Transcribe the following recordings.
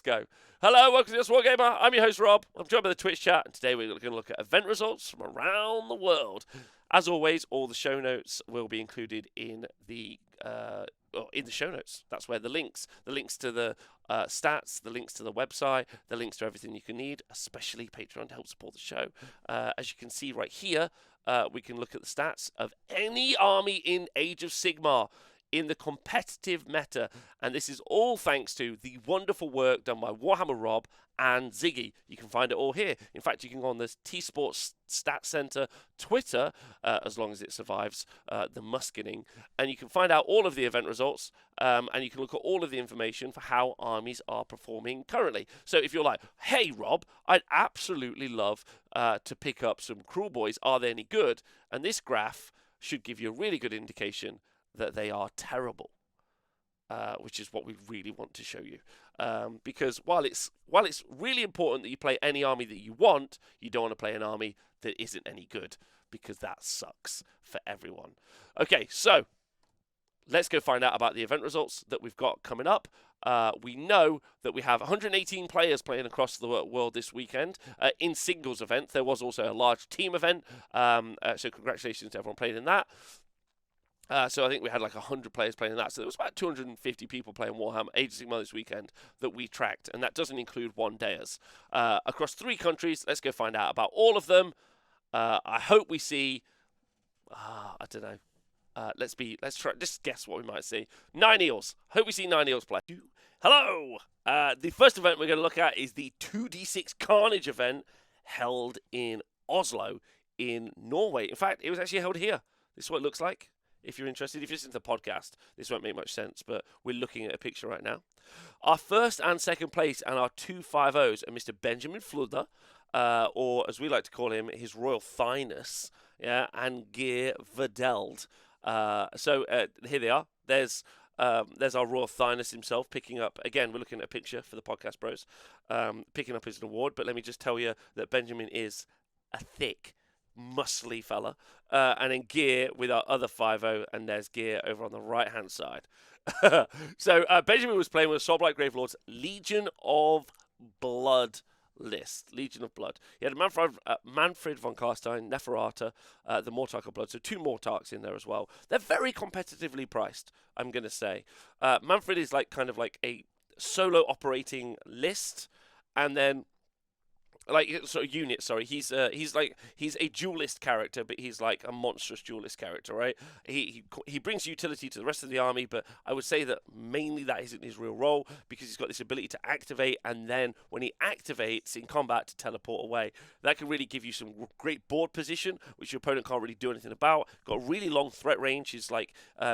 go. Hello, welcome to this Wargamer. I'm your host, Rob. I'm joined by the Twitch chat, and today we're going to look at event results from around the world. As always, all the show notes will be included in the show notes. That's where the links to the stats, the links to the website, the links to everything you can need, especially Patreon to help support the show. As you can see right here, we can look at the stats of any army in Age of Sigmar in the competitive meta, and this is all thanks to the wonderful work done by Warhammer Rob and Ziggy. You can find it all here. In fact, you can go on the T-Sports Stat Center Twitter, as long as it survives the muskening, and you can find out all of the event results, and you can look at all of the information for how armies are performing currently. So if you're like, hey Rob, I'd absolutely love to pick up some Cruel Boys, are they any good? And this graph should give you a really good indication that they are terrible, which is what we really want to show you. Because while it's really important that you play any army that you want, you don't want to play an army that isn't any good, because that sucks for everyone. Okay, so let's go find out about the event results that we've got coming up. We know that we have 118 players playing across the world this weekend in singles event. There was also a large team event, so congratulations to everyone playing in that. So I think we had like 100 players playing that. So there was about 250 people playing Warhammer Age of Sigmar this weekend that we tracked. And that doesn't include one-dayers. Across 3 countries, let's go find out about all of them. I hope we see... I don't know. Let's try, just guess what we might see. 9 Eels. Hope we see 9 Eels play. Hello! The first event we're going to look at is the 2d6 Carnage event held in Oslo in Norway. In fact, it was actually held here. This is what it looks like. If you're interested, if you listen to the podcast, this won't make much sense, but we're looking at a picture right now. Our first and second place and our 2 5-0s are Mr. Benjamin Fludder, or as we like to call him, His Royal Thyness, and Geir Verdeld. So here they are. There's our Royal Thyness himself picking up, again, we're looking at a picture for the podcast bros, picking up his award, but let me just tell you that Benjamin is a thick, muscly fella, and then Gear with our other 5-0, and there's Gear over on the right hand side. So Benjamin was playing with STORMDRAKE Gravelord's Legion of Blood list. Legion of Blood. He had Manfred von Carstein, Neferata, the Mortarch of Blood, so 2 Mortarchs in there as well. They're very competitively priced, I'm going to say. Manfred is kind of like a solo operating list, and then unit. Sorry, he's a duelist character, but he's like a monstrous duelist character, right? He brings utility to the rest of the army, but I would say that mainly that isn't his real role, because he's got this ability to activate, and then when he activates in combat to teleport away. That can really give you some great board position, which your opponent can't really do anything about. Got a really long threat range. His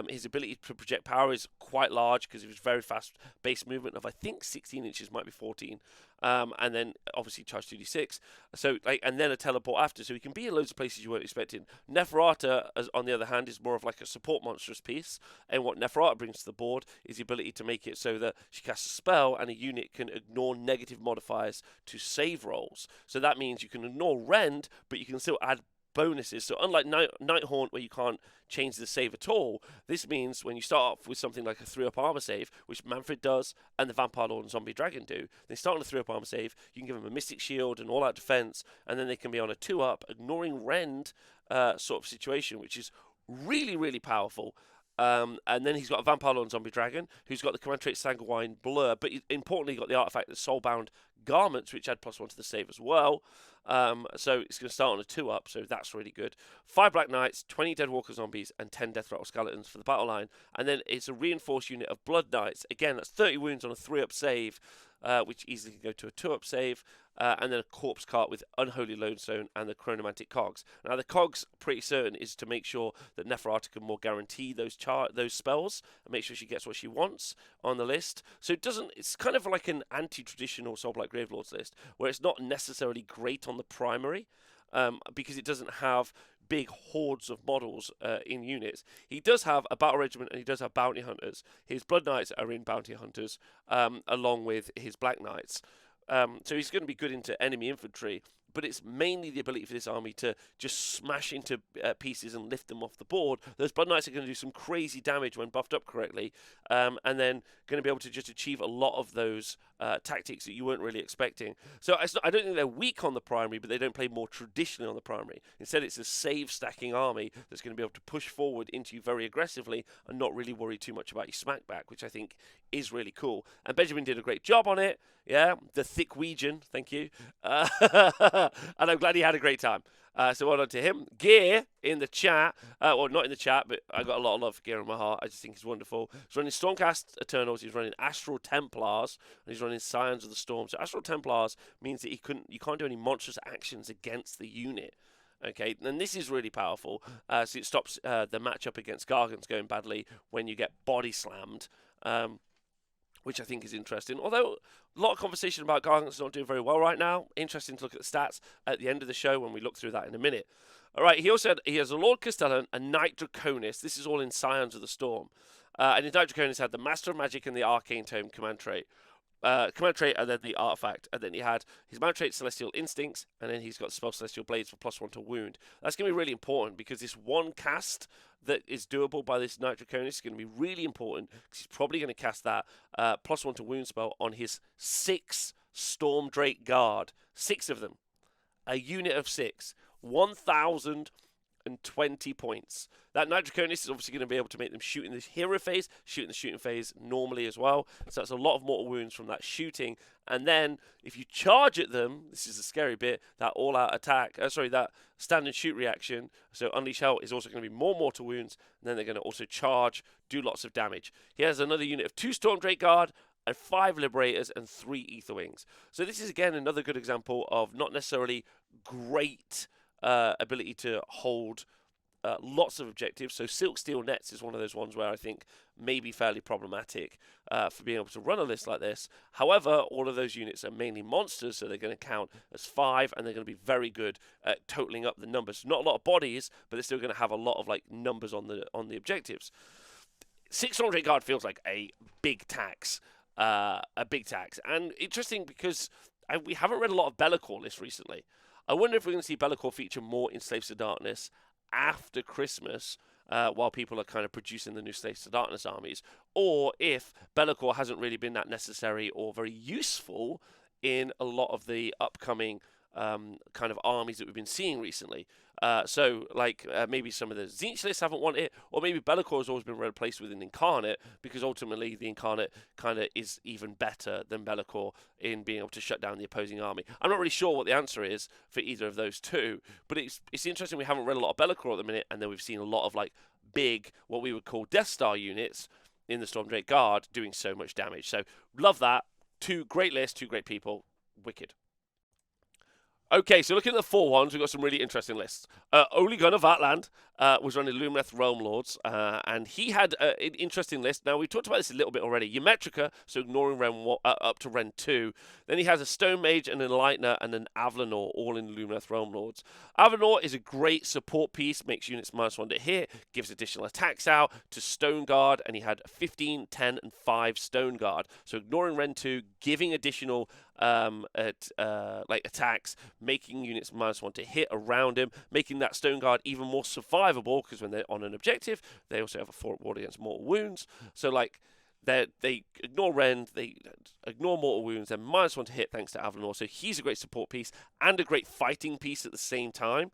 his ability to project power is quite large because of his very fast base movement of, I think, 16 inches, might be 14. And then obviously charge 2d6, so and then a teleport after, so he can be in loads of places you weren't expecting. Neferata, on the other hand, is more of like a support monstrous piece, and what Neferata brings to the board is the ability to make it so that she casts a spell and a unit can ignore negative modifiers to save rolls. So that means you can ignore rend, but you can still add bonuses. So unlike Nighthaunt, where you can't change the save at all, this means when you start off with something like a 3-up armor save, which Manfred does and the Vampire Lord and Zombie Dragon do, they start on a 3-up armor save, you can give them a Mystic Shield and all-out defense, and then they can be on a 2-up, ignoring rend sort of situation, which is really, really powerful. And then he's got a Vampire Lord and Zombie Dragon, who's got the command trait Sanguine Blur, but importantly got the artifact of Soulbound Garments, which add +1 to the save as well. So it's going to start on a 2-up, so that's really good. 5 Black Knights, 20 Deadwalker Zombies, and 10 Death Rattle Skeletons for the battle line. And then it's a reinforced unit of Blood Knights. Again, that's 30 wounds on a 3-up save, which easily can go to a 2-up save. And then a Corpse Cart with Unholy Lodestone and the Chronomantic Cogs. Now, the Cogs, pretty certain, is to make sure that Neferata can more guarantee those spells and make sure she gets what she wants on the list. So it's kind of like an anti-traditional STORMDRAKE Gravelords list, where it's not necessarily great on the primary, because it doesn't have big hordes of models in units. He does have a battle regiment and he does have bounty hunters. His Blood Knights are in bounty hunters, along with his Black Knights. So he's going to be good into enemy infantry, but it's mainly the ability for this army to just smash into pieces and lift them off the board. Those Blood Knights are going to do some crazy damage when buffed up correctly, and then going to be able to just achieve a lot of those tactics that you weren't really expecting. So I don't think they're weak on the primary, but they don't play more traditionally on the primary. Instead, it's a save stacking army that's going to be able to push forward into you very aggressively and not really worry too much about your smackback, which I think is really cool. And Benjamin did a great job on it. Yeah, the thick Weegian, thank you. And I'm glad he had a great time. So well done to him. Gear in the chat, well, not in the chat, but I got a lot of love for Gear in my heart. I just think he's wonderful. He's running Stormcast Eternals, he's running Astral Templars, and he's running Scions of the Storm. So Astral Templars means that you can't do any monstrous actions against the unit. Okay, and this is really powerful. So it stops the matchup against Gargants going badly when you get body slammed. Which I think is interesting. Although a lot of conversation about Gargants not doing very well right now. Interesting to look at the stats at the end of the show when we look through that in a minute. All right, he also said he has a Lord Castellan, a Knight Draconis. This is all in Scions of the Storm. And his Knight Draconis had the Master of Magic and the Arcane Tome command trait. And then the artifact, and then he had his mount trait Celestial Instincts, and then he's got spell Celestial Blades for +1 to wound. That's going to be really important because this one cast that is doable by this Knight Draconis is going to be really important because he's probably going to cast that +1 to wound spell on his 6 Stormdrake Guard. 6 of them. A unit of 6. 1,020 points. That Knight Draconis is obviously going to be able to make them shoot in the hero phase, shoot in the shooting phase normally as well. So that's a lot of mortal wounds from that shooting. And then if you charge at them, this is the scary bit, that all-out attack, that stand and shoot reaction, so Unleash Hell is also going to be more mortal wounds, and then they're going to also charge, do lots of damage. He has another unit of 2 Stormdrake Guard, and 5 Liberators, and 3 Aetherwings. So this is, again, another good example of not necessarily great ability to hold lots of objectives. So Silk Steel Nets is one of those ones where I think may be fairly problematic for being able to run a list like this. However, all of those units are mainly monsters, so they're going to count as 5, and they're going to be very good at totaling up the numbers. Not a lot of bodies, but they're still going to have a lot of numbers on the objectives. 6 Stormdrake Guard feels like a big tax. And interesting because we haven't read a lot of Be'lakor lists recently. I wonder if we're going to see Be'lakor feature more in Slaves to Darkness after Christmas, while people are kind of producing the new Slaves to Darkness armies, or if Be'lakor hasn't really been that necessary or very useful in a lot of the upcoming kind of armies that we've been seeing recently. Maybe some of the Tzeentch lists haven't wanted it, or maybe Be'lakor has always been replaced with an Incarnate, because ultimately the Incarnate kind of is even better than Be'lakor in being able to shut down the opposing army. I'm not really sure what the answer is for either of those two, but it's interesting we haven't read a lot of Be'lakor at the minute, and then we've seen a lot of big, what we would call Death Star units in the Stormdrake Guard doing so much damage. So love that. 2 great lists, 2 great people. Wicked. Okay, so looking at the 4-1s, we've got some really interesting lists. Ole Gunnar Vatland was running Lumineth Realm Lords, and he had an interesting list. Now, we talked about this a little bit already. Ymetrica, so ignoring up to Ren 2. Then he has a Stone Mage, an Enlightener, and an Avlanor, all in Lumineth Realm Lords. Avlanor is a great support piece, makes units -1 to hit, gives additional attacks out to Stone Guard, and he had 15, 10, and 5 Stone Guard. So ignoring Ren 2, giving additional attacks, making units -1 to hit around him, making that Stone Guard even more survivable, because when they're on an objective, they also have a 4 ward against mortal wounds. So they ignore Rend, they ignore mortal wounds, they're -1 to hit thanks to Avlanor. So he's a great support piece and a great fighting piece at the same time.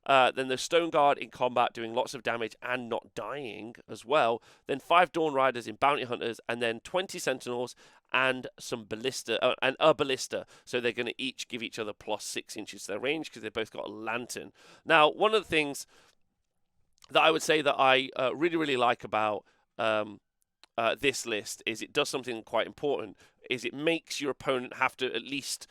Then the Stone Guard in combat doing lots of damage and not dying as well. Then 5 Dawn Riders in Bounty Hunters, and then 20 Sentinels and some Ballista, and a Ballista. So they're going to each give each other +6 inches to their range because they've both got a Lantern. Now, one of the things that I would say that I really, really like about this list is it does something quite important, is it makes your opponent have to at least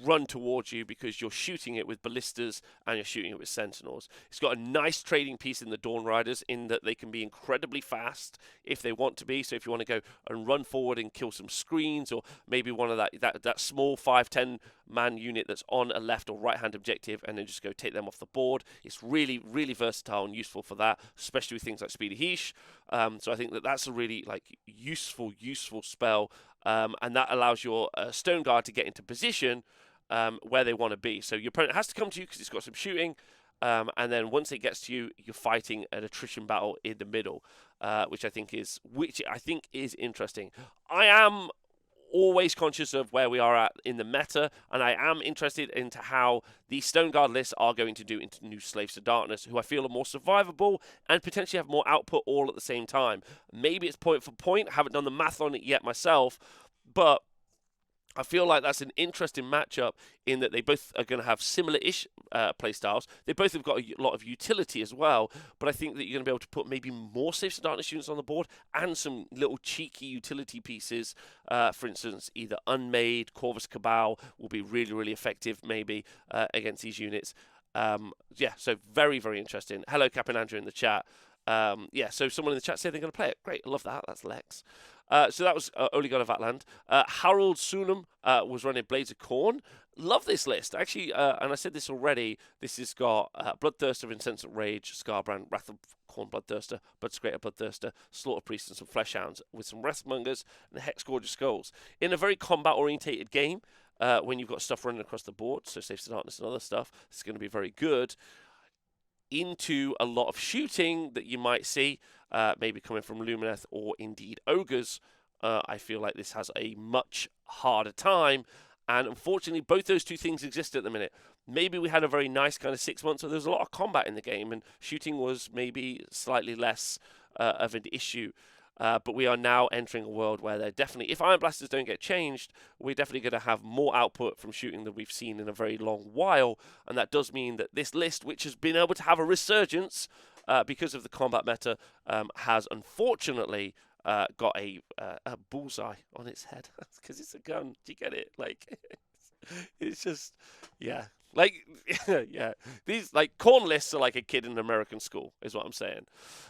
run towards you because you're shooting it with ballistas and you're shooting it with sentinels. It's got a nice trading piece in the Dawn Riders in that they can be incredibly fast if they want to be. So if you want to go and run forward and kill some screens, or maybe one of that small 5-10 man unit that's on a left or right hand objective, and then just go take them off the board. It's really, really versatile and useful for that, especially with things like Speedy Heesh. So I think that's a really useful spell. And that allows your Stone Guard to get into position where they want to be. So your opponent has to come to you because it's got some shooting, and then once it gets to you, you're fighting an attrition battle in the middle, which I think is interesting. I am always conscious of where we are at in the meta, and I am interested into how the Stone Guard lists are going to do into new Slaves to Darkness, who I feel are more survivable and potentially have more output all at the same time. Maybe it's point for point. I haven't done the math on it yet myself, but I feel like that's an interesting matchup in that they both are going to have similar-ish playstyles. They both have got a lot of utility as well, but I think that you're going to be able to put maybe more Slaves to Darkness units on the board and some little cheeky utility pieces. For instance, either Unmade, Corvus Cabal will be really, really effective maybe against these units. Yeah, so very, very interesting. Hello, Captain Andrew in the chat. Yeah, so someone in the chat said they're going to play it. Great, I love that. That's Lex. So that was Only God of Atland. Harold Sunum was running Blades of Corn. Love this list. Actually, and I said this already, this has got Bloodthirster, Incensant Rage, Scarbrand, Wrath of Corn Bloodthirster, Bloodscrater Bloodthirster, Slaughter Priest, and some Fleshhounds with some Wrathmongers and Hexgorger Skulls. In a very combat-orientated game, when you've got stuff running across the board, so Slaves to Darkness and other stuff, it's going to be very good. Into a lot of shooting that you might see, maybe coming from Lumineth or indeed Ogres, I feel like this has a much harder time. And unfortunately, both those two things exist at the minute. Maybe we had a very nice kind of 6 months where there was a lot of combat in the game and shooting was maybe slightly less of an issue. But we are now entering a world where they're definitely, if Iron Blasters don't get changed, we're definitely going to have more output from shooting than we've seen in a very long while. And that does mean that this list, which has been able to have a resurgence because of the combat meta, has unfortunately got a bullseye on its head. Because it's a gun. Do you get it? Like, it's just, yeah. Like, yeah, these, like, corn lists are like a kid in an American school, is what I'm saying.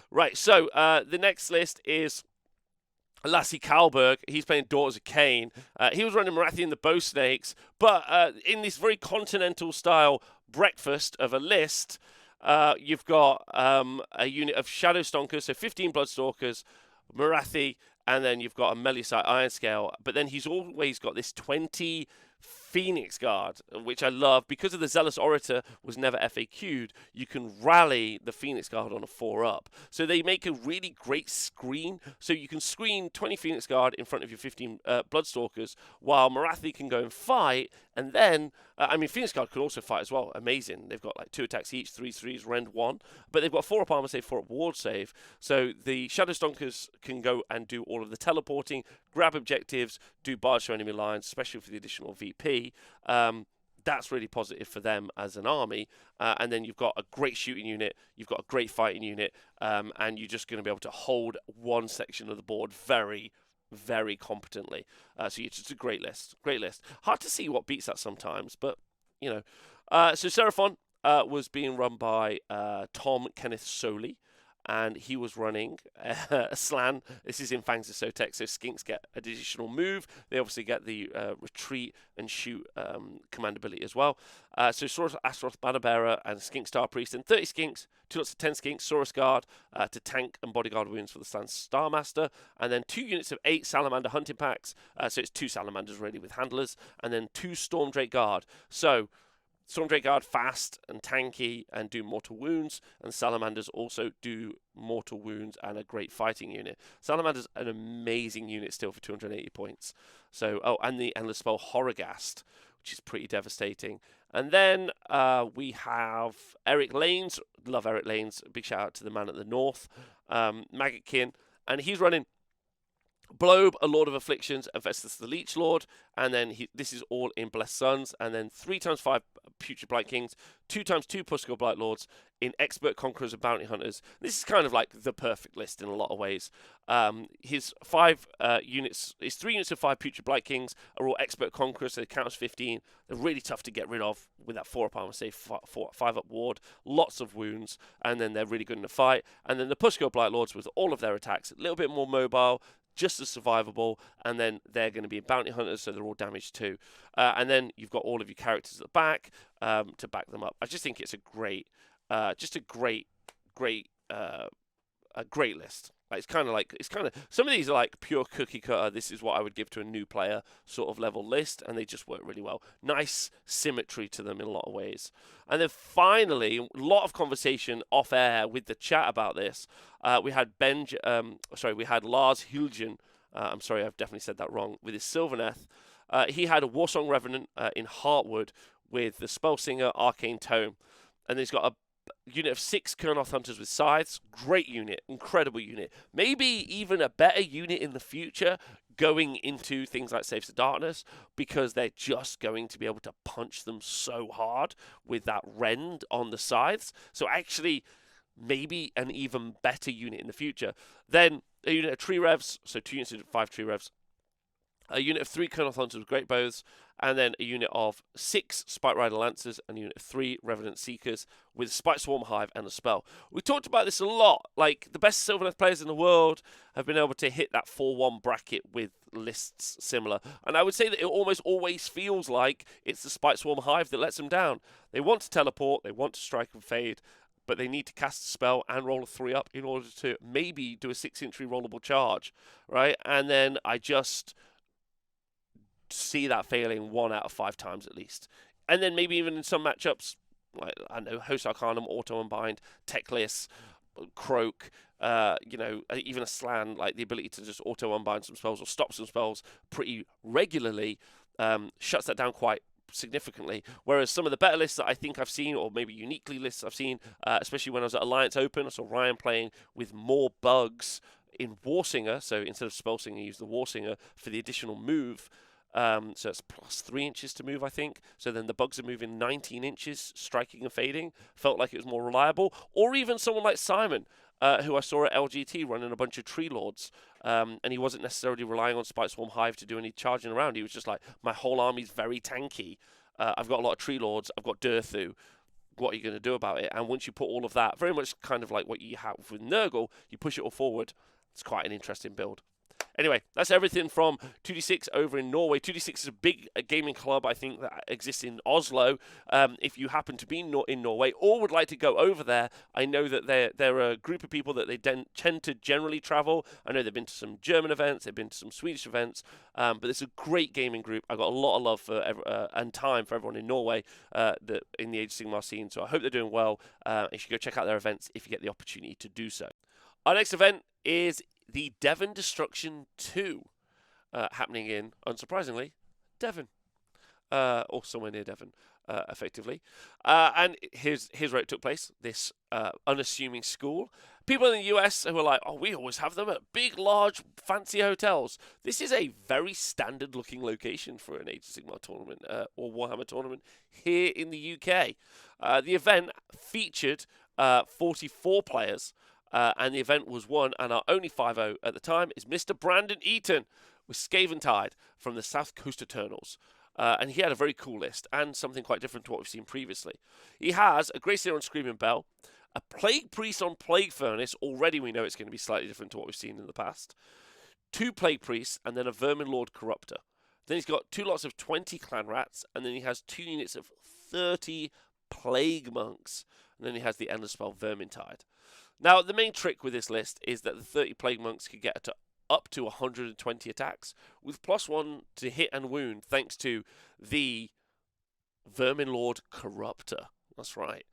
Right, so the next list is Lassie Kalberg. He's playing Daughters of Cain. He was running Marathian the Bow Snakes, but in this very continental style breakfast of a list, you've got a unit of Shadow Stonkers, so 15 Bloodstalkers, Marathi, and then you've got a Melusite Iron Scale, but then he's always got this 20 Phoenix Guard, which I love. Because of the Zealous Orator was never FAQ'd, you can rally the Phoenix Guard on a 4-up. So they make a really great screen. So you can screen 20 Phoenix Guard in front of your 15 Bloodstalkers, while Marathi can go and fight. And then, I mean, Phoenix Guard can also fight as well. Amazing. They've got like 2 attacks each, 3/3s, rend 1. But they've got 4-up armor save, 4-up ward save. So the Shadow Stonkers can go and do all of the teleporting, grab objectives, do barge through enemy lines, especially for the additional VP. That's really positive for them as an army. And then you've got a great shooting unit, you've got a great fighting unit, and you're just going to be able to hold one section of the board very, very competently. So it's just a great list. Great list. Hard to see what beats that sometimes, but, you know. So Seraphon was being run by Tom Kenneth Soley. And he was running Slan. This is in Fangs of Sotek, so Skinks get additional move. They obviously get the retreat and shoot command ability as well. So Saurus Astaroth Bannerbearer and Skink Star Priest, and 30 Skinks, 2 lots of 10 Skinks, Saurus Guard to tank and bodyguard wounds for the Slan Star Master, and then 2 units of 8 Salamander Hunting Packs. So it's 2 Salamanders really with handlers, and then 2 Stormdrake Guard. So Stormdrake Guard fast and tanky and do mortal wounds, and Salamanders also do mortal wounds and a great fighting unit. Salamander's an amazing unit still for 280 points. So, oh, and the Endless Spell Horrorghast, which is pretty devastating. And then we have Eric Lanes. Love Eric Lanes. Big shout out to the man at the north. Maggotkin. And he's running Blobe, a Lord of Afflictions, and Festus the Leech Lord, and then this is all in Blessed Sons, and then 3x5 Putrid Blight Kings, 2x2 Pushkar Blight Lords, in Expert Conquerors and Bounty Hunters. This is kind of like the perfect list in a lot of ways. His 3 units of 5 Putrid Blight Kings are all Expert Conquerors, so they count as 15. They're really tough to get rid of with that 4-up armor save, 5-up ward, lots of wounds, and then they're really good in the fight. And then the Pushkar Blight Lords with all of their attacks, a little bit more mobile, just as survivable, and then they're going to be bounty hunters, so they're all damaged too. And then you've got all of your characters at the back to back them up. I just think it's a great, a great list. Like, it's kind of some of these are like pure cookie cutter. This is what I would give to a new player sort of level list, and they just work really well. Nice symmetry to them in a lot of ways. And then finally, a lot of conversation off air with the chat about this. We had Lars Hilgen I'm sorry, I've definitely said that wrong. With his Sylvaneth, he had a Warsong Revenant in Heartwood with the Spellsinger Arcane Tome. And then he's got a unit of 6 Kurnoth Hunters with Scythes. Great unit, incredible unit. Maybe even a better unit in the future going into things like Saves of Darkness, because they're just going to be able to punch them so hard with that rend on the Scythes. So actually, maybe an even better unit in the future. Then a unit of Tree Revs, so 2 units of 5 Tree Revs. A unit of 3 Kurnoth Hunters with Great Bows, and then a unit of 6 Spike Rider Lancers, and a unit of 3 Revenant Seekers with Spike Swarm Hive and a spell. We talked about this a lot. Like, the best Sylvaneth players in the world have been able to hit that 4-1 bracket with lists similar. And I would say that it almost always feels like it's the Spike Swarm Hive that lets them down. They want to teleport, they want to strike and fade, but they need to cast a spell and roll a 3-up in order to maybe do a 6-inch rollable charge, right? And then I just see that failing 1 out of 5 times at least. And then maybe even in some matchups, like, I don't know, Host Arcanum, Auto Unbind, Techless, Croak, even a Slan, like the ability to just Auto Unbind some spells or stop some spells pretty regularly, shuts that down quite significantly. Whereas some of the better lists that I think I've seen, or maybe uniquely lists I've seen, especially when I was at Alliance Open, I saw Ryan playing with more bugs in Warsinger. So instead of Spellsinger, he used the Warsinger for the additional move. So it's plus 3 inches to move, I think. So then the bugs are moving 19 inches, striking and fading. Felt like it was more reliable. Or even someone like Simon, who I saw at LGT running a bunch of Tree Lords. And he wasn't necessarily relying on Spike Swarm Hive to do any charging around. He was just like, my whole army's very tanky. I've got a lot of Tree Lords. I've got Durthu. What are you going to do about it? And once you put all of that, very much kind of like what you have with Nurgle, you push it all forward. It's quite an interesting build. Anyway, that's everything from 2D6 over in Norway. 2D6 is a big gaming club, I think, that exists in Oslo. If you happen to be in Norway or would like to go over there, I know that they're a group of people that they tend to generally travel. I know they've been to some German events, they've been to some Swedish events, but it's a great gaming group. I've got a lot of love for and time for everyone in Norway in the Age of Sigmar scene, so I hope they're doing well. You should go check out their events if you get the opportunity to do so. Our next event is the Devon Destruction 2, happening in, unsurprisingly, Devon, or somewhere near Devon, effectively. And here's where it took place, this unassuming school. People in the US who are like, oh, we always have them at big, large, fancy hotels. This is a very standard-looking location for an Age of Sigmar tournament, or Warhammer tournament, here in the UK. The event featured 44 players, and the event was won, and our only 5-0 at the time is Mr. Brandon Eaton with Scaventide from the South Coast Eternals. And he had a very cool list, and something quite different to what we've seen previously. He has a Grey Seer on Screaming Bell, a Plague Priest on Plague Furnace. Already we know it's going to be slightly different to what we've seen in the past. 2 Plague Priests, and then a Vermin Lord Corruptor. Then he's got 2 lots of 20 Clan Rats, and then he has 2 units of 30 Plague Monks. And then he has the endless spell Vermintide. Now, the main trick with this list is that the 30 Plague Monks could get up to 120 attacks, with +1 to hit and wound, thanks to the Vermin Lord Corruptor. That's right.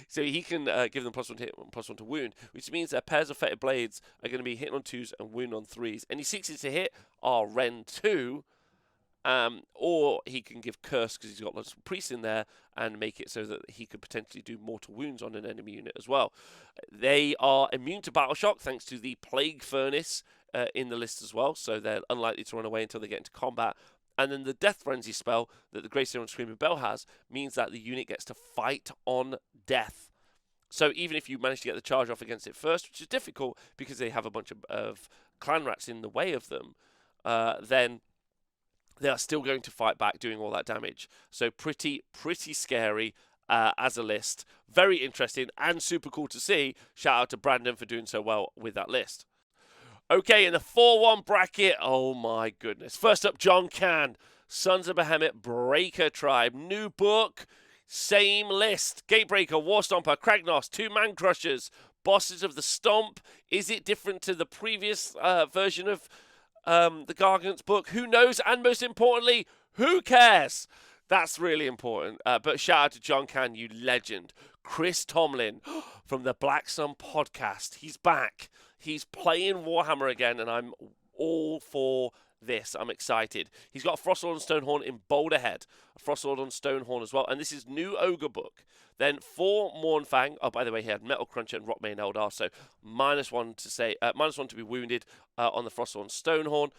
So he can give them +1 to hit and +1 to wound, which means their pairs of Fetid Blades are going to be hitting on 2s and wound on 3s. Any 6s to hit are Rend 2, or he can give Curse because he's got lots of priests in there and make it so that he could potentially do mortal wounds on an enemy unit as well. They are immune to Battle Shock thanks to the Plague Furnace in the list as well, so they're unlikely to run away until they get into combat. And then the Death Frenzy spell that the Grey Seer on Screaming Bell has means that the unit gets to fight on death. So even if you manage to get the charge off against it first, which is difficult because they have a bunch of Clan Rats in the way of them, then they are still going to fight back doing all that damage. So pretty scary as a list. Very interesting and super cool to see. Shout out to Brandon for doing so well with that list. Okay, in the 4-1 bracket, oh my goodness. First up, John Can, Sons of Behemoth, Breaker Tribe. New book, same list. Gatebreaker, Warstomper, Kragnos, 2 Man Crushers, Bosses of the Stomp. Is it different to the previous version of the Gargant's book? Who knows? And most importantly, who cares? That's really important. But shout out to John Can, you legend. Chris Tomlin from the Black Sun podcast. He's back. He's playing Warhammer again, and I'm all for this. I'm excited. He's got a Frostlord and Stonehorn in Boulderhead, a Frostlord and Stonehorn as well, and this is new Ogre book. Then 4 Mournfang. Oh, by the way, he had Metal Cruncher and Rockmane Eldar, so -1 to say, -1 to be wounded on the Frostlord and Stonehorn.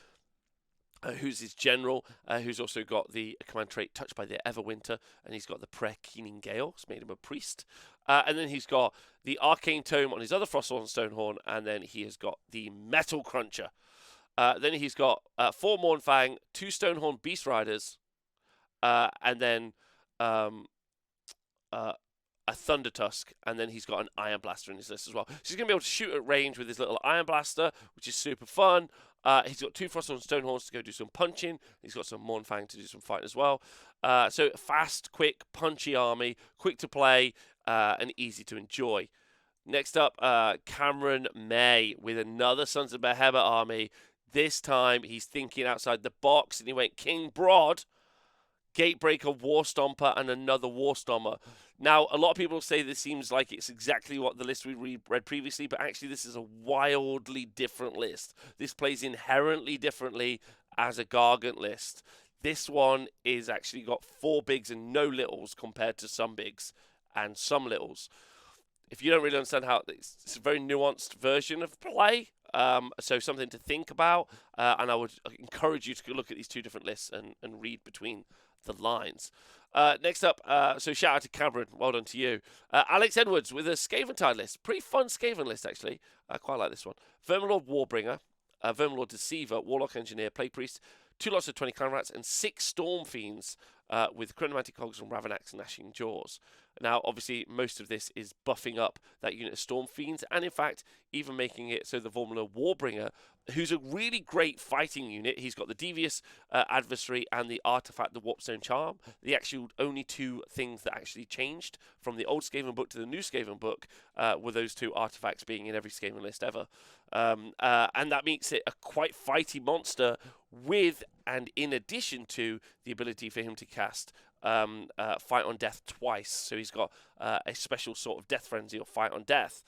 Who's his general, who's also got the command trait Touched by the Everwinter, and he's got the Prayer Keening Gale, it's made him a priest. And then he's got the Arcane Tome on his other Frostlord and Stonehorn, and then he has got the Metal Cruncher. Then he's got 4 Mournfang, 2 Stonehorn Beast Riders, and then a Thunder Tusk, and then he's got an Iron Blaster in his list as well. So he's going to be able to shoot at range with his little Iron Blaster, which is super fun. He's got 2 Frostlord and Stonehorns to go do some punching. He's got some Mournfang to do some fighting as well. So fast, quick, punchy army, quick to play, and easy to enjoy. Next up, Cameron May with another Sons of Behemoth army. This time he's thinking outside the box, and he went King Broad, Gatebreaker, War Stomper, and another War Stomper. Now, a lot of people say this seems like it's exactly what the list we read previously, but actually this is a wildly different list. This plays inherently differently as a Gargant list. This one is actually got 4 bigs and no littles compared to some bigs and some littles. If you don't really understand how, it's a very nuanced version of play, so something to think about, and I would encourage you to look at these 2 different lists and read between the lines. Next up, so shout out to Cameron, well done to you. Alex Edwards with a Skaventide list, pretty fun Skaven list actually, I quite like this one. Verminlord Warbringer, Verminlord Deceiver, Warlock Engineer, Plague Priest, 2 lots of 20 Clan Rats, and 6 Storm Fiends with Chronomantic Hogs and Ravanax and Gnashing Jaws. Now, obviously, most of this is buffing up that unit of Storm Fiends, and in fact, even making it so the Verminlord Warbringer, who's a really great fighting unit, he's got the Devious Adversary and the Artifact, the Warpstone Charm, the actual only 2 things that actually changed from the old Skaven book to the new Skaven book were those 2 artifacts being in every Skaven list ever. And that makes it a quite fighty monster with, and in addition to, the ability for him to cast Fight on Death twice. So he's got a special sort of Death Frenzy or Fight on Death,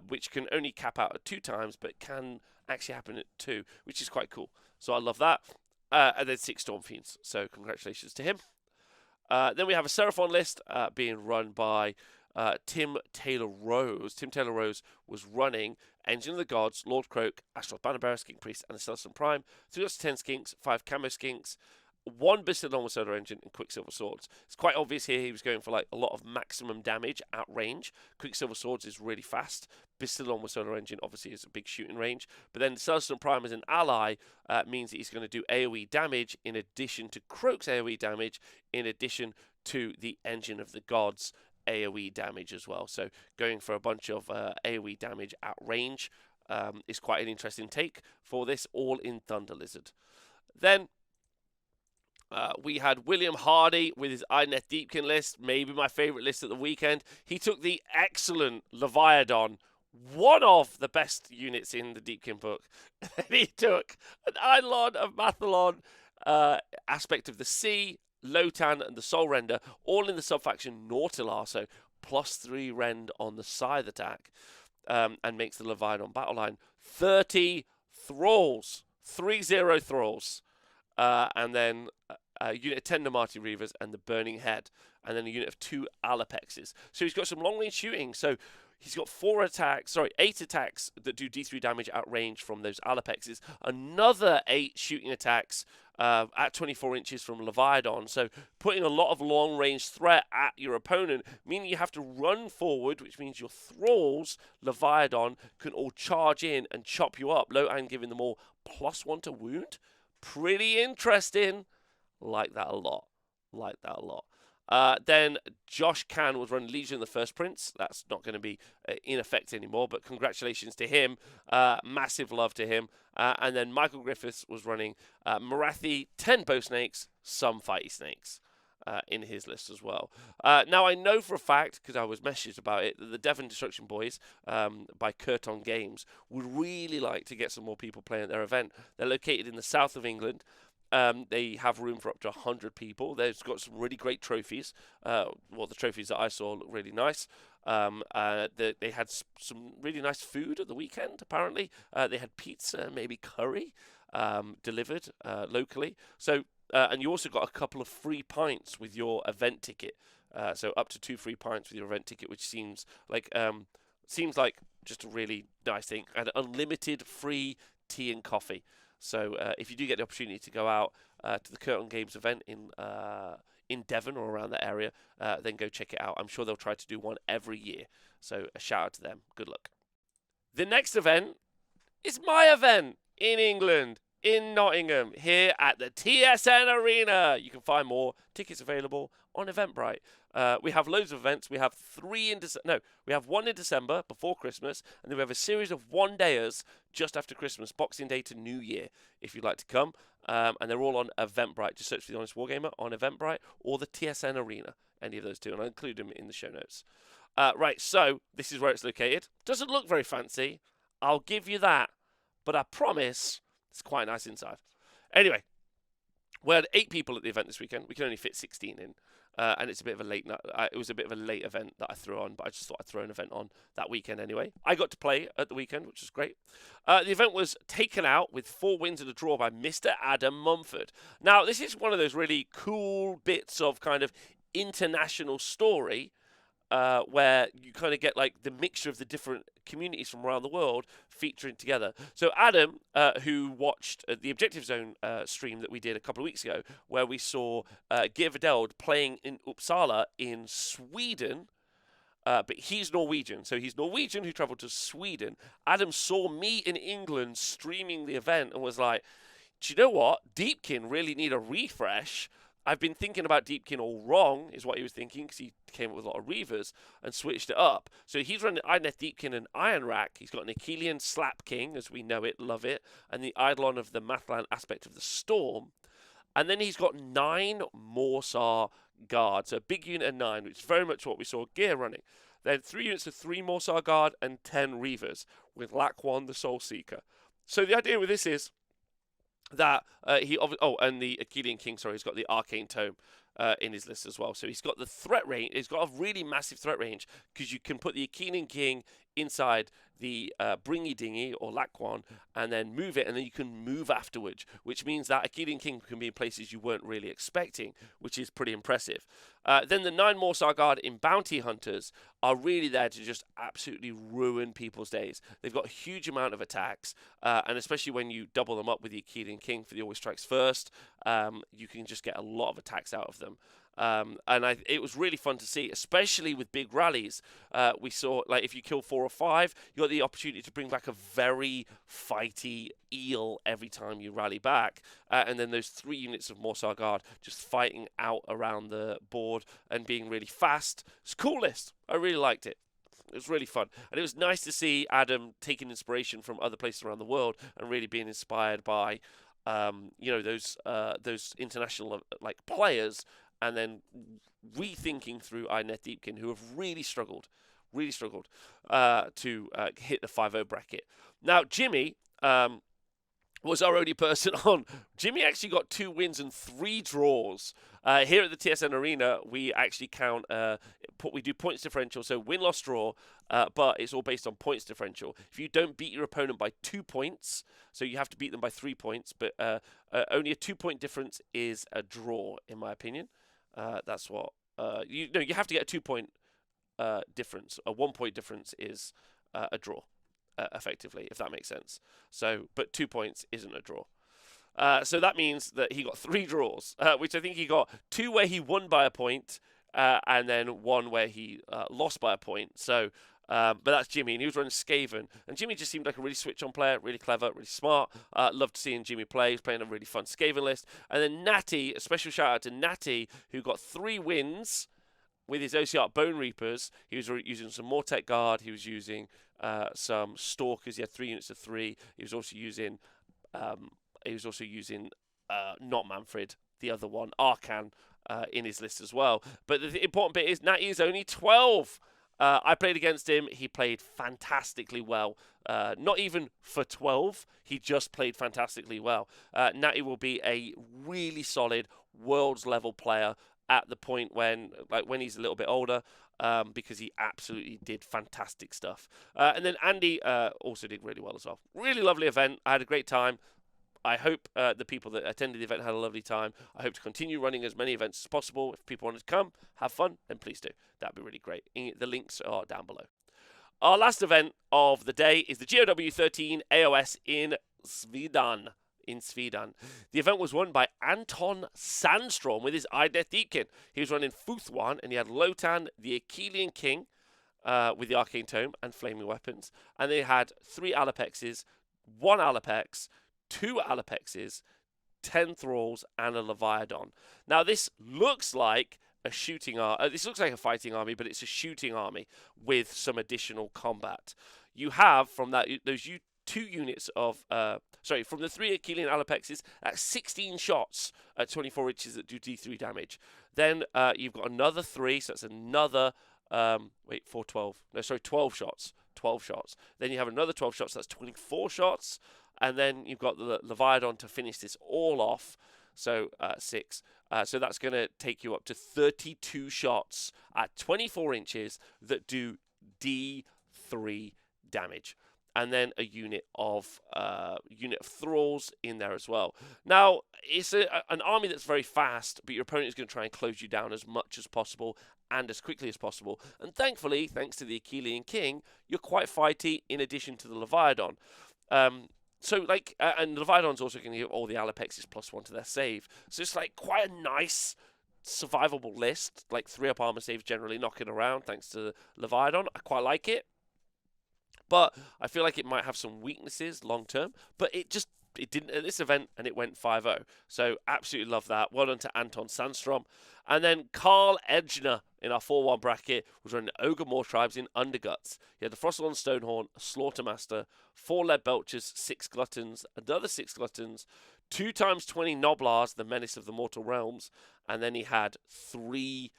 which can only cap out at 2 times, but can actually happen at 2, which is quite cool. So I love that. And then 6 Storm Fiends. So congratulations to him. Then we have a Seraphon list being run by Tim Taylor-Rose. Tim Taylor-Rose was running Engine of the Gods, Lord Croak, Astaroth Bannerbearer, Skink Priest, and a Celestin Prime. 3 lots of 10 Skinks, 5 Camo Skinks, 1 Bastillon with Solar Engine, and Quicksilver Swords. It's quite obvious here he was going for like a lot of maximum damage at range. Quicksilver Swords is really fast. Bastillon with Solar Engine obviously is a big shooting range. But then Celestin Prime as an ally means that he's going to do AoE damage in addition to Croak's AoE damage, in addition to the Engine of the Gods AoE damage as well. So going for a bunch of AoE damage at range is quite an interesting take for this, all in Thunder Lizard. Then we had William Hardy with his Idoneth Deepkin list, maybe my favourite list at the weekend. He took the excellent Leviathan, one of the best units in the Deepkin book. And he took an Eidolon, a Mathalon, aspect of the Sea, Lotan, and the Soul Render, all in the subfaction Nautilar, so +3 rend on the scythe attack, and makes the Leviathan battle line 30 Thralls, 30 Thralls. And then a unit of 10 Namati Reavers and the Burning Head, and then a unit of 2 Alapexes. So he's got some long range shooting. So he's got 8 attacks that do D3 damage at range from those Alapexes, another 8 shooting attacks at 24 inches from Leviathan. So putting a lot of long range threat at your opponent, meaning you have to run forward, which means your Thralls, Leviathan, can all charge in and chop you up, and giving them all +1 to wound. Pretty interesting. Like that a lot. Then Josh Can was running Legion of the First Prince. That's not going to be in effect anymore, but congratulations to him. Massive love to him. And then Michael Griffiths was running Marathi, 10 Bow Snakes, some Fighty Snakes in his list as well. Now, I know for a fact, because I was messaged about it, that the Devon Destruction Boys by Curton Games would really like to get some more people playing at their event. They're located in the south of England. They have room for up to 100 people. They've got some really great trophies. The trophies that I saw look really nice. They had some really nice food at the weekend, apparently. They had pizza, maybe curry. delivered locally. So and you also got a couple of free pints with your event ticket. So up to 2 free pints with your event ticket, which seems like just a really nice thing, and unlimited free tea and coffee. So if you do get the opportunity to go out to the Curtain Games event in Devon or around that area, then go check it out. I'm sure they'll try to do one every year. So a shout out to them. Good luck. The next event is my event in England, in Nottingham, here at the TSN Arena. You can find more tickets available on Eventbrite. We have loads of events. We have we have one in December before Christmas, and then we have a series of one-dayers just after Christmas, Boxing Day to New Year, if you'd like to come. And they're all on Eventbrite. Just search for The Honest Wargamer on Eventbrite or the TSN Arena, any of those two, and I'll include them in the show notes. Right, so this is where it's located. Doesn't look very fancy. I'll give you that. But I promise it's quite nice inside. Anyway, we had 8 people at the event this weekend. We can only fit 16 in. And it's a bit of a late night. It was a bit of a late event that I threw on, but I just thought I'd throw an event on that weekend anyway. I got to play at the weekend, which was great. The event was taken out with 4 wins and a draw by Mr. Adam Mumford. Now, this is one of those really cool bits of kind of international story where you kind of get like the mixture of the different communities from around the world featuring together. So Adam, who watched the Objective Zone stream that we did a couple of weeks ago, where we saw Geir Videld playing in Uppsala in Sweden, but he's Norwegian. So he's Norwegian who travelled to Sweden. Adam saw me in England streaming the event and was like, do you know what? Deepkin really need a refresh. I've been thinking about Deepkin all wrong, is what he was thinking, because he came up with a lot of Reavers and switched it up. So he's running Idoneth Deepkin and Iron Rack. He's got an Achillean Slap King, as we know it, love it, and the Eidolon of the Mathland aspect of the Storm. And then he's got 9 Morsar Guards, so a big unit of 9, which is very much what we saw Gear running. Then 3 units of 3 Morsar Guard and 10 Reavers, with Lakwan the Soul Seeker. So the idea with this is that and the Achillean King, he's got the Arcane Tome in his list as well. So he's got the threat range. He's got a really massive threat range because you can put the Achillean King inside the Bringy Dingy or Lakwan and then move it, and then you can move afterwards, which means that Achillean King can be in places you weren't really expecting, which is pretty impressive. Then the 9 Morsar Guard in Bounty Hunters are really there to just absolutely ruin people's days. They've got a huge amount of attacks, and especially when you double them up with the Achillean King for the Always Strikes First, you can just get a lot of attacks out of them. It was really fun to see, especially with big rallies. We saw, like, if you kill 4 or 5, you got the opportunity to bring back a very fighty eel every time you rally back. And then those 3 units of Morsar Guard just fighting out around the board and being really fast. It's a cool list. I really liked it. It was really fun. And it was nice to see Adam taking inspiration from other places around the world and really being inspired by, those international players, and then rethinking through Idoneth Deepkin, who have really struggled to hit the 5-0 bracket. Now, Jimmy was our only person on. Jimmy actually got 2 wins and 3 draws. Here at the TSN Arena, we actually count, we do points differential, so win, loss, draw, but it's all based on points differential. If you don't beat your opponent by 2 points, so you have to beat them by 3 points, but only a 2-point difference is a draw, in my opinion. That's what you have to get a 2-point difference. A 1-point difference is a draw, effectively, if that makes sense. So, but 2 points isn't a draw. So that means that he got 3 draws, which I think he got 2 where he won by a point, and then 1 where he lost by a point. So, but that's Jimmy, and he was running Skaven. And Jimmy just seemed like a really switch-on player, really clever, really smart. Loved seeing Jimmy play. He's playing a really fun Skaven list. And then Natty, a special shout-out to Natty, who got 3 wins with his OCR Bone Reapers. He was using some Mortek Guard. He was using some Stalkers. He had 3 units of 3. He was also using not Manfred, the other one, Arcan, in his list as well. But the important bit is Natty is only 12. I played against him. He played fantastically well. Not even for 12. He just played fantastically well. Natty will be a really solid world's level player at the point when he's a little bit older, because he absolutely did fantastic stuff. And then Andy also did really well as well. Really lovely event. I had a great time. I hope the people that attended the event had a lovely time. I hope to continue running as many events as possible. If people want to come, have fun, then please do. That'd be really great. The links are down below. Our last event of the day is the GOW 13 AOS in Sweden. The event was won by Anton Sandstrom with his Ideth Deepkin. He was running Futhwan, and he had Lotan, the Achillean King, with the Arcane Tome and Flaming Weapons. And they had 3 Alapexes, 1 Alapex, 2 Alapexes, 10 Thralls, and a Leviathan. Now, this looks like a shooting army. This looks like a fighting army, but it's a shooting army with some additional combat. You have, from that, those 2 units of, from the 3 Achillean Alapexes, at 16 shots at 24 inches that do D3 damage. Then you've got another 3, so that's another, 12 shots. 12 shots. Then you have another 12 shots, that's 24 shots. And then you've got the Leviathan to finish this all off, so 6. So that's going to take you up to 32 shots at 24 inches that do D3 damage. And then a unit of thralls in there as well. Now, it's an army that's very fast, but your opponent is going to try and close you down as much as possible and as quickly as possible. And thankfully, thanks to the Achillean King, you're quite fighty in addition to the Leviathan. And Leviathan's also going to give all the Alapexes +1 to their save. So it's like quite a nice survivable list, like 3-up armor saves generally knocking around thanks to Leviathan. I quite like it. But I feel like it might have some weaknesses long term. But it didn't at this event, and it went 5-0. So absolutely love that. Well done to Anton Sandstrom. And then Carl Edgner in our 4-1 bracket was running Ogre Moor Tribes in Underguts. He had the Frostalon Stonehorn, Slaughtermaster, 4 Lead Belchers, 6 Gluttons, another 6 Gluttons, 2 times 20 Noblars, the Menace of the Mortal Realms, and then he had 3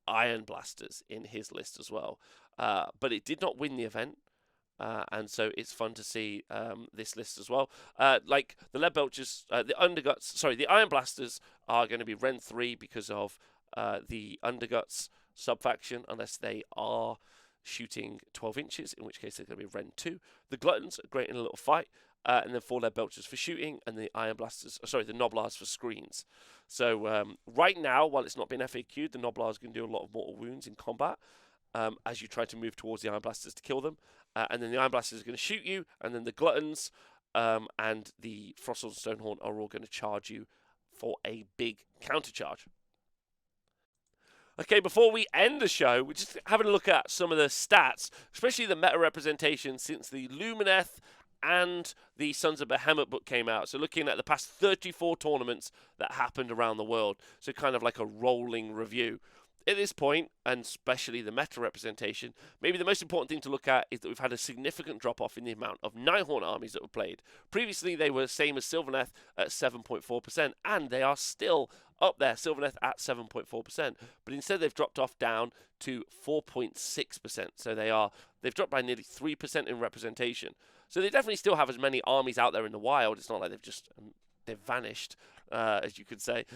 Iron Blasters in his list as well. But it did not win the event. And so it's fun to see this list as well. Like the Lead Belchers, the Iron Blasters are going to be Ren 3 because of the Underguts sub-faction, unless they are shooting 12 inches, in which case they're going to be Ren 2. The Gluttons are great in a little fight, and then 4 Lead Belchers for shooting, and the the Noblars for screens. So right now, while it's not been FAQ'd, the Noblars can do a lot of mortal wounds in combat. As you try to move towards the Iron Blasters to kill them. And then the Iron Blasters are going to shoot you, and then the Gluttons and the Frostalon Stonehorn are all going to charge you for a big countercharge. Okay, before we end the show, we're just having a look at some of the stats, especially the meta representation since the Lumineth and the Sons of Behemoth book came out. So looking at the past 34 tournaments that happened around the world. So kind of like a rolling review. At this point, and especially the meta representation, maybe the most important thing to look at is that we've had a significant drop-off in the amount of Nighthorn armies that were played. Previously, they were the same as Sylvaneth at 7.4%, and they are still up there, Sylvaneth at 7.4%. But instead, they've dropped off down to 4.6%. So they've dropped by nearly 3% in representation. So they definitely still have as many armies out there in the wild. It's not like they've vanished, as you could say.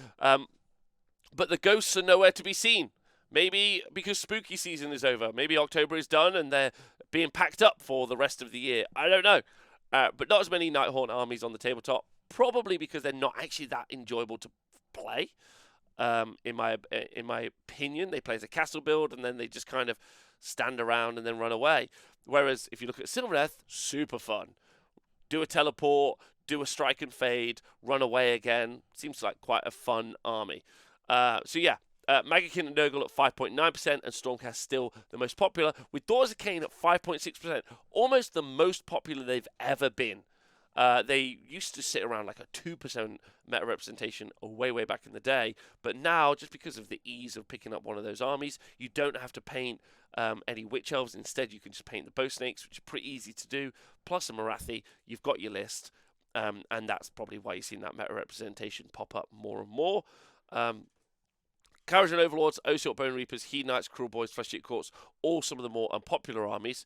But the ghosts are nowhere to be seen. Maybe because spooky season is over. Maybe October is done and they're being packed up for the rest of the year. I don't know. But not as many Nighthorn armies on the tabletop. Probably because they're not actually that enjoyable to play. In my opinion, they play as a castle build and then they just kind of stand around and then run away. Whereas if you look at Sylvaneth, super fun. Do a teleport, do a strike and fade, run away again. Seems like quite a fun army. Magikin and Nurgle at 5.9% and Stormcast still the most popular, with Daughters of Cain at 5.6%, almost the most popular they've ever been. They used to sit around like a 2% meta representation way back in the day, but now, just because of the ease of picking up one of those armies, you don't have to paint any Witch Elves. Instead, you can just paint the Bow Snakes, which are pretty easy to do, plus a Marathi. You've got your list, and that's probably why you've seen that meta representation pop up more and more. Kharazin Overlords, Ocean Bone Reapers, Heat Knights, Cruel Boys, Fleshlit Courts, all some of the more unpopular armies,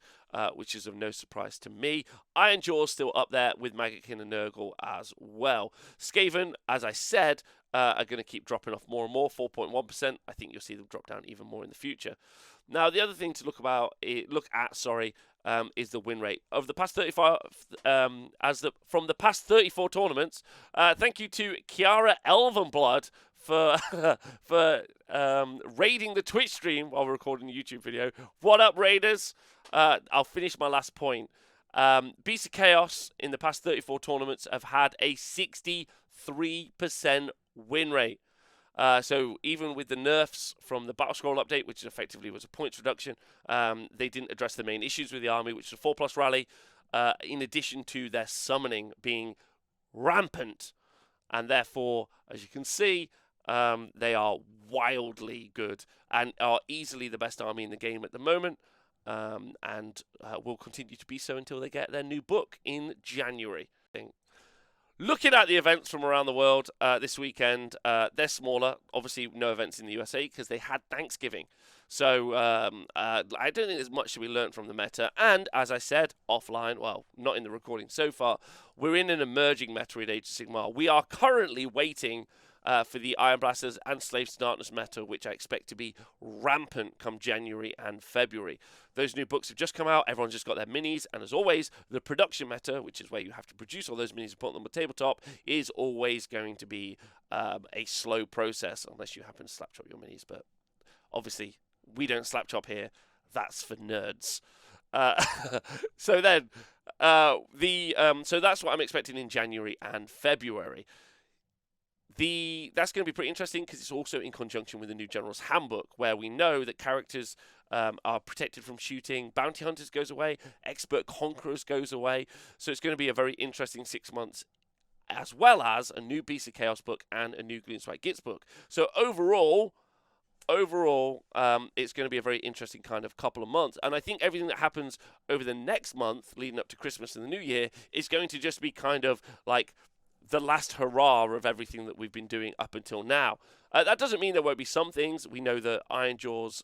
which is of no surprise to me. Iron Jaws still up there with Magikin and Nurgle as well. Skaven, as I said, are going to keep dropping off more and more, 4.1%. I think you'll see them drop down even more in the future. Now, the other thing to look at is the win rate of the past 35. From the past 34 tournaments. Thank you to Kiara Elvenblood for for raiding the Twitch stream while we're recording the YouTube video. What up, Raiders? I'll finish my last point. Beasts of Chaos in the past 34 tournaments have had a 63% win rate. So even with the nerfs from the Battle Scroll update, which effectively was a points reduction, they didn't address the main issues with the army, which is a 4+ rally, in addition to their summoning being rampant. And therefore, as you can see, they are wildly good and are easily the best army in the game at the moment, and will continue to be so until they get their new book in January. Looking at the events from around the world this weekend, they're smaller. Obviously, no events in the USA because they had Thanksgiving. So I don't think there's much to be learned from the meta. And as I said, offline, well, not in the recording so far, we're in an emerging meta in Age of Sigmar. We are currently waiting for the Iron Blasters and Slaves to Darkness meta, which I expect to be rampant come January and February. Those new books have just come out. Everyone's just got their minis. And as always, the production meta, which is where you have to produce all those minis and put them on the tabletop, is always going to be a slow process unless you happen to slap chop your minis. But obviously, we don't slap chop here. That's for nerds. So that's what I'm expecting in January and February. That's going to be pretty interesting because it's also in conjunction with the new General's Handbook, where we know that characters are protected from shooting, Bounty Hunters goes away, Expert Conquerors goes away. So it's going to be a very interesting 6 months, as well as a new Beast of Chaos book and a new Gloomspite Gitz book. So overall, it's going to be a very interesting kind of couple of months. And I think everything that happens over the next month, leading up to Christmas and the New Year, is going to just be kind of like the last hurrah of everything that we've been doing up until now. That doesn't mean there won't be some things. We know that Ogres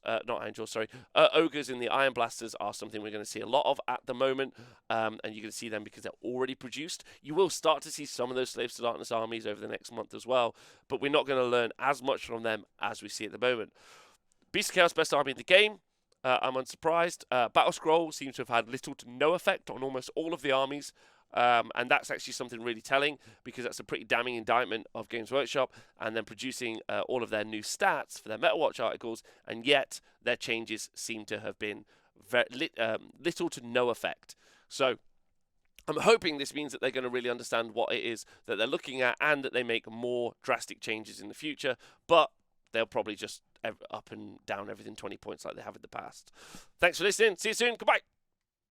in the Iron Blasters are something we're going to see a lot of at the moment, and you're going to see them because they're already produced. You will start to see some of those Slaves to Darkness armies over the next month as well, but we're not going to learn as much from them as we see at the moment. Beast of Chaos, best army in the game. I'm unsurprised. Battle Scroll seems to have had little to no effect on almost all of the armies. And that's actually something really telling, because that's a pretty damning indictment of Games Workshop and then producing all of their new stats for their MetaWatch articles, and yet their changes seem to have been little to no effect. So I'm hoping this means that they're going to really understand what it is that they're looking at and that they make more drastic changes in the future, but they'll probably just up and down everything 20 points like they have in the past. Thanks for listening. See you soon. Goodbye.